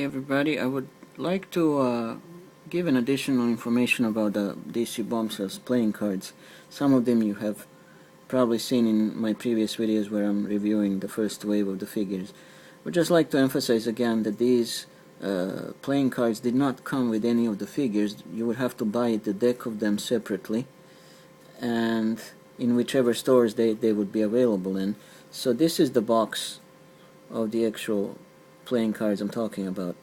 Hey everybody, I would like to give an additional information about the DC Bombshells playing cards. Some of them you have probably seen in my previous videos where I'm reviewing the first wave of the figures. Would just like to emphasize again that these playing cards did not come with any of the figures. You would have to buy the deck of them separately, and in whichever stores they would be available in. So this is the box of the actual playing cards I'm talking about,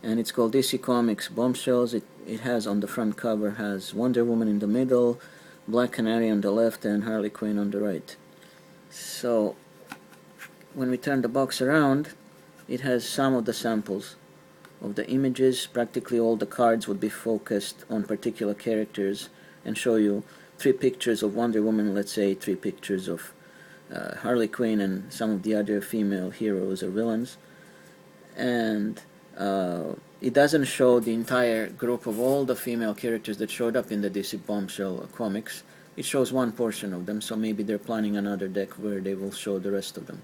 and it's called DC Comics Bombshells. It has on the front cover has Wonder Woman in the middle, Black Canary on the left, and Harley Quinn on the right. So when we turn the box around, it has some of the samples of the images. Practically all the cards would be focused on particular characters and show you 3 pictures of Wonder Woman, let's say 3 pictures of Harley Quinn and some of the other female heroes or villains. And it doesn't show the entire group of all the female characters that showed up in the DC Bombshell comics. It shows one portion of them, so maybe they're planning another deck where they will show the rest of them.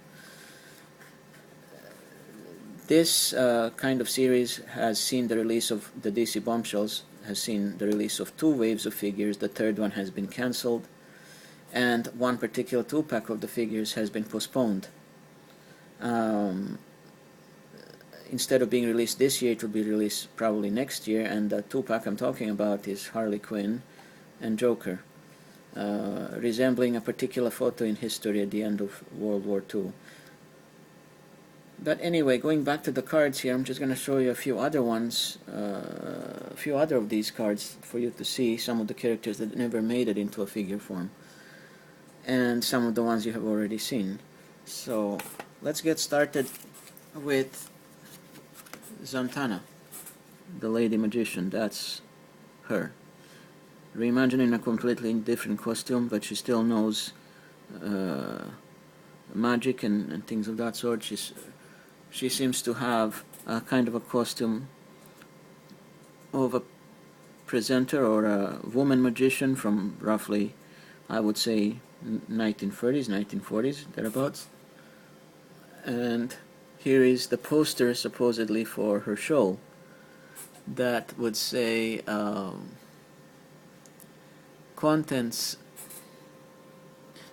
This kind of series has seen the release of the DC Bombshells, has seen the release of 2 waves of figures. The third one has been cancelled, and one particular 2-pack of the figures has been postponed. Instead of being released this year, it will be released probably next year, and the 2-pack I'm talking about is Harley Quinn and Joker, resembling a particular photo in history at the end of World War II. But anyway, going back to the cards here, I'm just going to show you a few other ones, a few other of these cards for you to see some of the characters that never made it into a figure form, and some of the ones you have already seen. So let's get started with Santana, the Lady Magician. That's her. Reimagining a completely different costume, but she still knows magic and things of that sort. She seems to have a kind of a costume of a presenter or a woman magician from roughly, I would say, 1930s, 1940s, thereabouts. And here is the poster supposedly for her show that would say contents: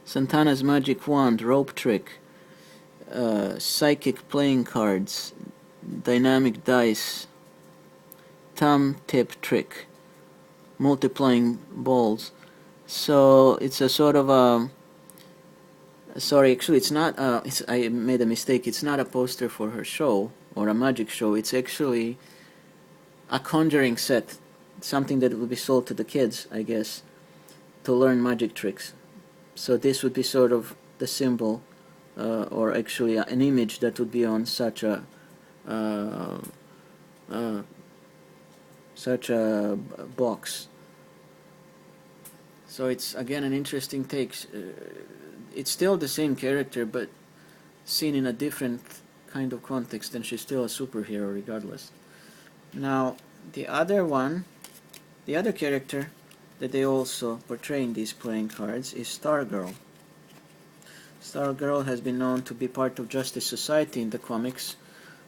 Santana's magic wand, rope trick, psychic playing cards, dynamic dice, thumb tip trick, multiplying balls. So it's a sort of a sorry, actually it's not I made a mistake. It's not a poster for her show or a magic show. It's actually a conjuring set, something that will be sold to the kids, I guess, to learn magic tricks. So this would be sort of the symbol, or actually an image that would be on such a box. So it's again an interesting take. It's still the same character, but seen in a different kind of context, and she's still a superhero regardless. Now the other character that they also portray in these playing cards is Stargirl. Stargirl has been known to be part of Justice Society in the comics,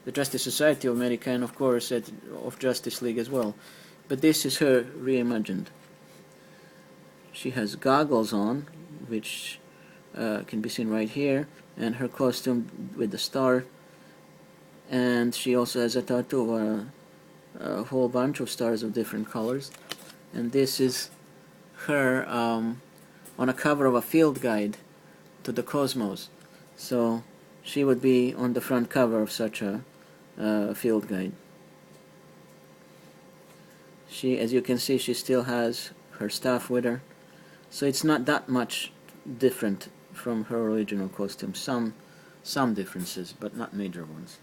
the Justice Society of America, and of course of Justice League as well. But this is her reimagined. She has goggles on, which can be seen right here, and her costume with the star, and she also has a tattoo of a whole bunch of stars of different colors. And this is her on a cover of a field guide to the cosmos. So she would be on the front cover of such a field guide. She, as you can see, she still has her staff with her, so it's not that much different from her original costume. Some differences, but not major ones.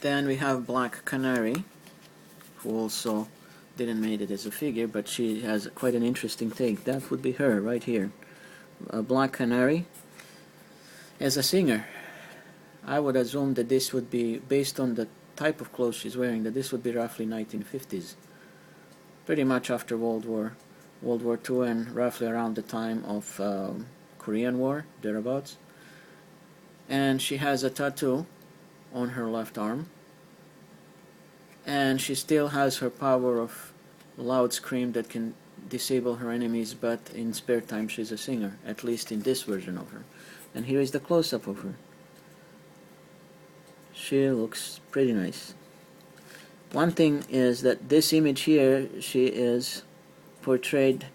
Then we have Black Canary, who also didn't make it as a figure, but she has quite an interesting take. That would be her right here. Black Canary as a singer. I would assume that this would be, based on the type of clothes she's wearing, that this would be roughly 1950s. Pretty much after World War II and roughly around the time of Korean War, thereabouts. and she has a tattoo on her left arm, and she still has her power of loud scream that can disable her enemies, but in spare time she's a singer, at least in this version of her. And here is the close-up of her. She looks pretty nice. One thing is that this image here, she is portrayed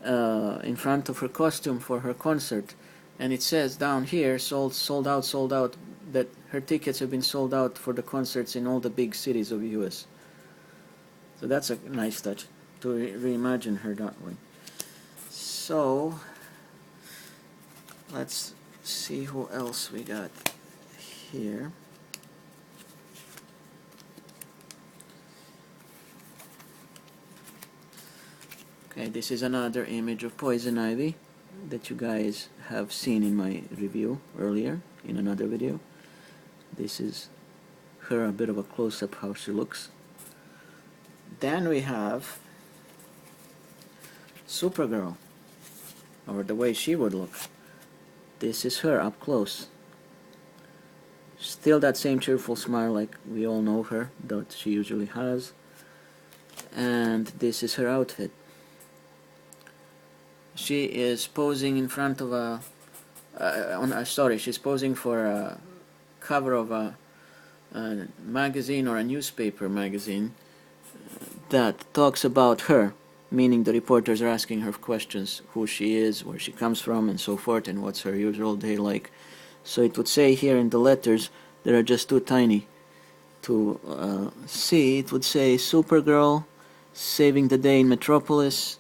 in front of her costume for her concert, and it says down here, sold out, that her tickets have been sold out for the concerts in all the big cities of the US. So that's a nice touch, to reimagine her that way. So let's see who else we got here. Okay, this is another image of Poison Ivy that you guys have seen in my review earlier in another video. This is her, a bit of a close-up how she looks. Then we have Supergirl, or the way she would look. This is her up close. Still that same cheerful smile like we all know her, that she usually has. And this is her outfit. She is posing in front of a she's posing for a cover of a magazine or a newspaper magazine that talks about her, meaning the reporters are asking her questions, who she is, where she comes from, and so forth, and what's her usual day like. So it would say here in the letters, that are just too tiny to see, it would say Supergirl saving the day in Metropolis,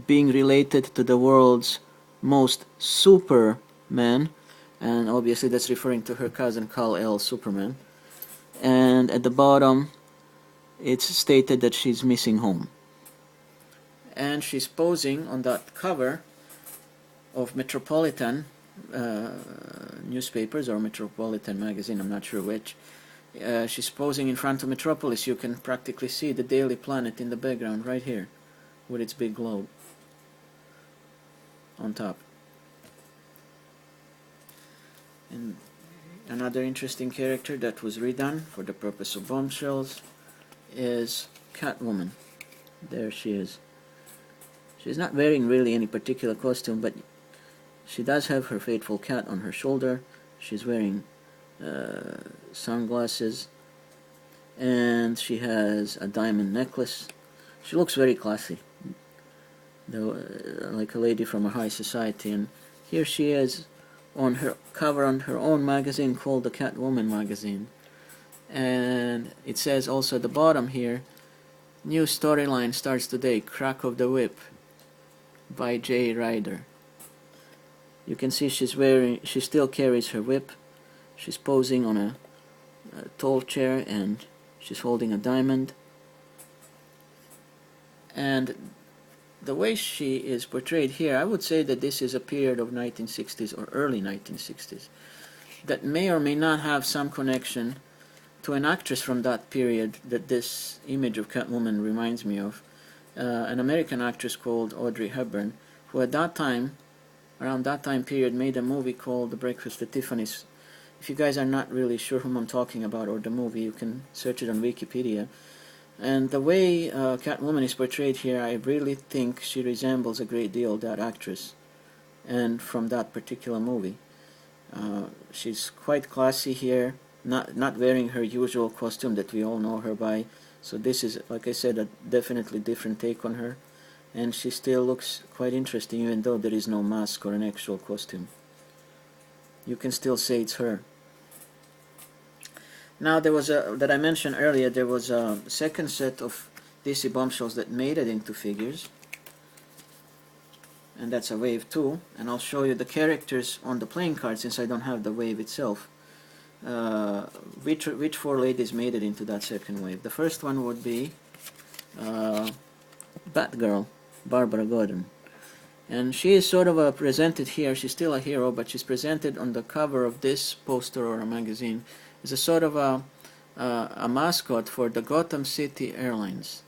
being related to the world's most Superman, and obviously that's referring to her cousin Kal-El, Superman. And at the bottom it's stated that she's missing home, and she's posing on that cover of Metropolitan newspapers or Metropolitan magazine, I'm not sure which. She's posing in front of Metropolis. You can practically see the Daily Planet in the background right here with its big globe on top. And another interesting character that was redone for the purpose of Bombshells is Catwoman. There she is. She's not wearing really any particular costume, but she does have her fateful cat on her shoulder. She's wearing sunglasses, and she has a diamond necklace. She looks very classy, though, like a lady from a high society. And here she is on her cover on her own magazine called the Catwoman magazine, and it says also at the bottom here, new storyline starts today, Crack of the Whip by J. Ryder. You can see she still carries her whip. She's posing on a tall chair, and she's holding a diamond. And the way she is portrayed here, I would say that this is a period of 1960s or early 1960s that may or may not have some connection to an actress from that period that this image of Catwoman reminds me of, an American actress called Audrey Hepburn, who at that time, around that time period, made a movie called The Breakfast at Tiffany's. If you guys are not really sure whom I'm talking about or the movie, you can search it on Wikipedia. And the way Catwoman is portrayed here, I really think she resembles a great deal that actress, and from that particular movie. She's quite classy here, not wearing her usual costume that we all know her by. So this is, like I said, a definitely different take on her, and she still looks quite interesting even though there is no mask or an actual costume. You can still say it's her. Now there was that I mentioned earlier, there was a second set of DC Bombshells that made it into figures, and that's a wave 2, and I'll show you the characters on the playing card since I don't have the wave itself. Which 4 ladies made it into that second wave. The first one would be Batgirl, Barbara Gordon, and she is sort of presented here. She's still a hero, but she's presented on the cover of this poster or a magazine as a sort of a mascot for the Gotham City Airlines.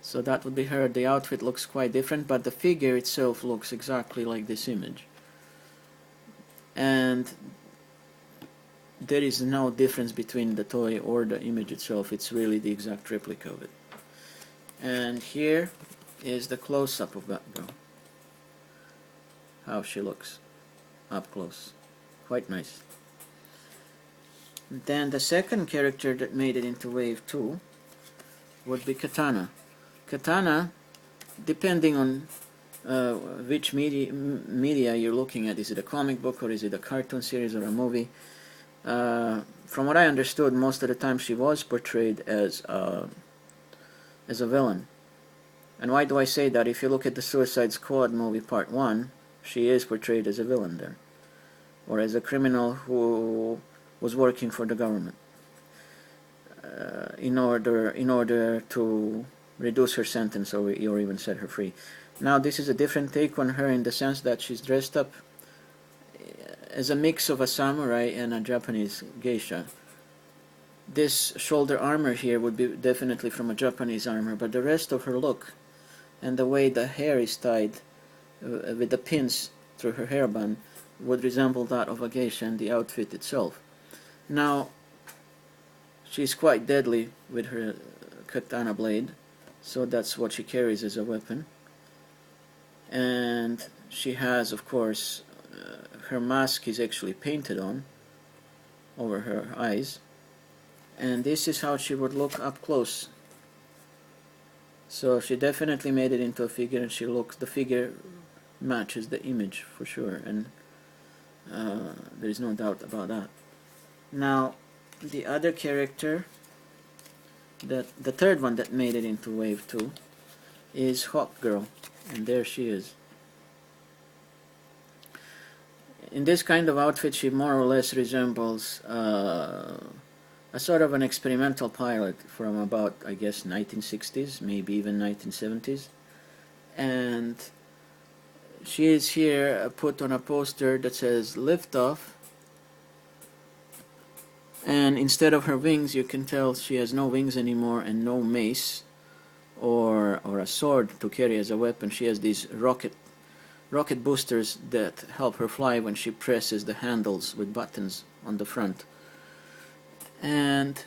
So that would be her. The outfit looks quite different, but the figure itself looks exactly like this image. And there is no difference between the toy or the image itself. It's really the exact replica of it. And here is the close-up of Batgirl. How she looks up close. Quite nice. Then the second character that made it into Wave 2 would be Katana. Katana, depending on which media you're looking at, is it a comic book or is it a cartoon series or a movie? From what I understood, most of the time she was portrayed as a villain. And why do I say that? If you look at the Suicide Squad movie Part 1, she is portrayed as a villain there, or as a criminal who was working for the government in order to reduce her sentence or even set her free. Now this is a different take on her in the sense that she's dressed up as a mix of a samurai and a Japanese geisha. This shoulder armor here would be definitely from a Japanese armor, but the rest of her look and the way the hair is tied with the pins through her hairband would resemble that of a geisha, and the outfit itself. Now, she's quite deadly with her katana blade, so that's what she carries as a weapon. And she has, of course, her mask is actually painted on over her eyes, and this is how she would look up close. So she definitely made it into a figure, and the figure matches the image for sure, and there is no doubt about that. Now, the other character, the third one that made it into Wave 2, is Hawkgirl, and there she is. In this kind of outfit, she more or less resembles a sort of an experimental pilot from about, I guess, 1960s, maybe even 1970s. And she is here put on a poster that says "Liftoff." And instead of her wings, you can tell she has no wings anymore and no mace or a sword to carry as a weapon. She has these rocket boosters that help her fly when she presses the handles with buttons on the front. And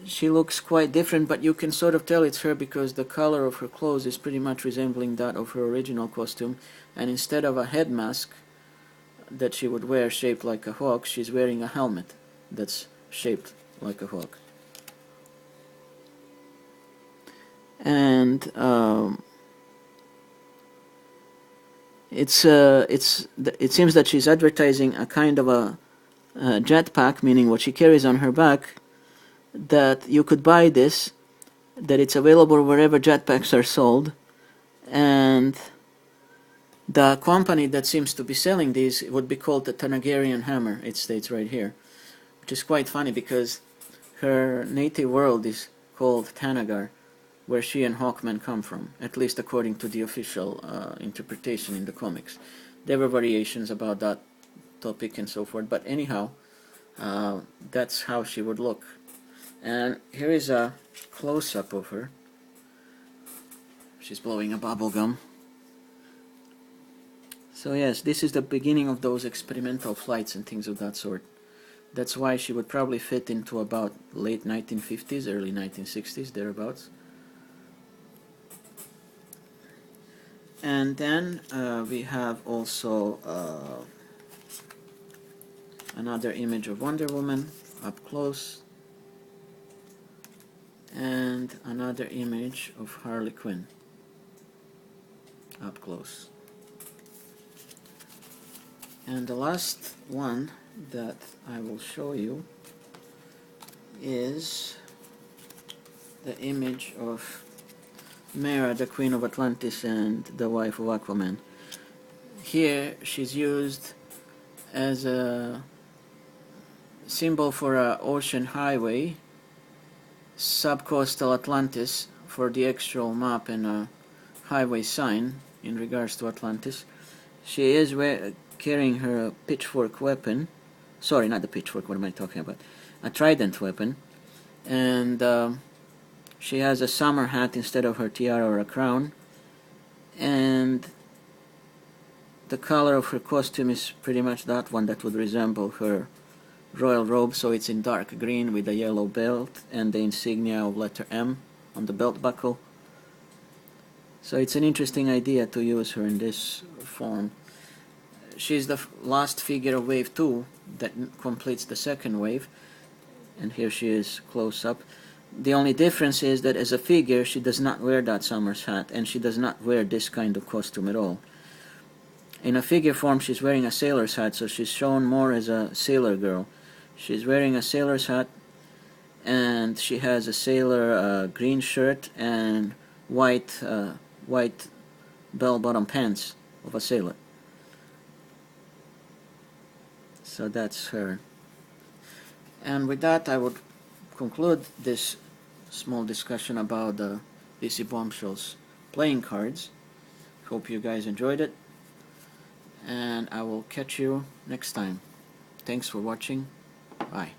she looks quite different, but you can sort of tell it's her because the color of her clothes is pretty much resembling that of her original costume, and instead of a head mask that she would wear shaped like a hawk, she's wearing a helmet that's shaped like a hawk. And it seems that she's advertising a kind of a jetpack, meaning what she carries on her back, that you could buy this, that it's available wherever jetpacks are sold, and the company that seems to be selling these would be called the Tanagarian Hammer. It states right here, which is quite funny because her native world is called Tanagar, where she and Hawkman come from, at least according to the official interpretation in the comics. There were variations about that topic and so forth, but anyhow, that's how she would look. And here is a close-up of her. She's blowing a bubble gum. So yes, this is the beginning of those experimental flights and things of that sort. That's why she would probably fit into about late 1950s, early 1960s, thereabouts. And then we have also another image of Wonder Woman up close, and another image of Harley Quinn up close. And the last one that I will show you is the image of Mera, the Queen of Atlantis and the wife of Aquaman. Here she's used as a symbol for an ocean highway, subcoastal Atlantis for the actual map and a highway sign in regards to Atlantis. She is carrying her pitchfork weapon. Sorry, not the pitchfork, what am I talking about? A trident weapon. And She has a summer hat instead of her tiara or a crown, and the color of her costume is pretty much that one that would resemble her royal robe, so it's in dark green with a yellow belt and the insignia of letter M on the belt buckle. So it's an interesting idea to use her in this form. She's the last figure of wave 2 that completes the second wave, and here she is close up. The only difference is that as a figure she does not wear that summer's hat, and she does not wear this kind of costume at all. In a figure form she's wearing a sailor's hat, so she's shown more as a sailor girl. She's wearing a sailor's hat, and she has a sailor green shirt and white bell-bottom pants of a sailor. So that's her. And with that I would conclude this small discussion about the DC Bombshells playing cards. Hope you guys enjoyed it, and I will catch you next time. Thanks for watching. Bye.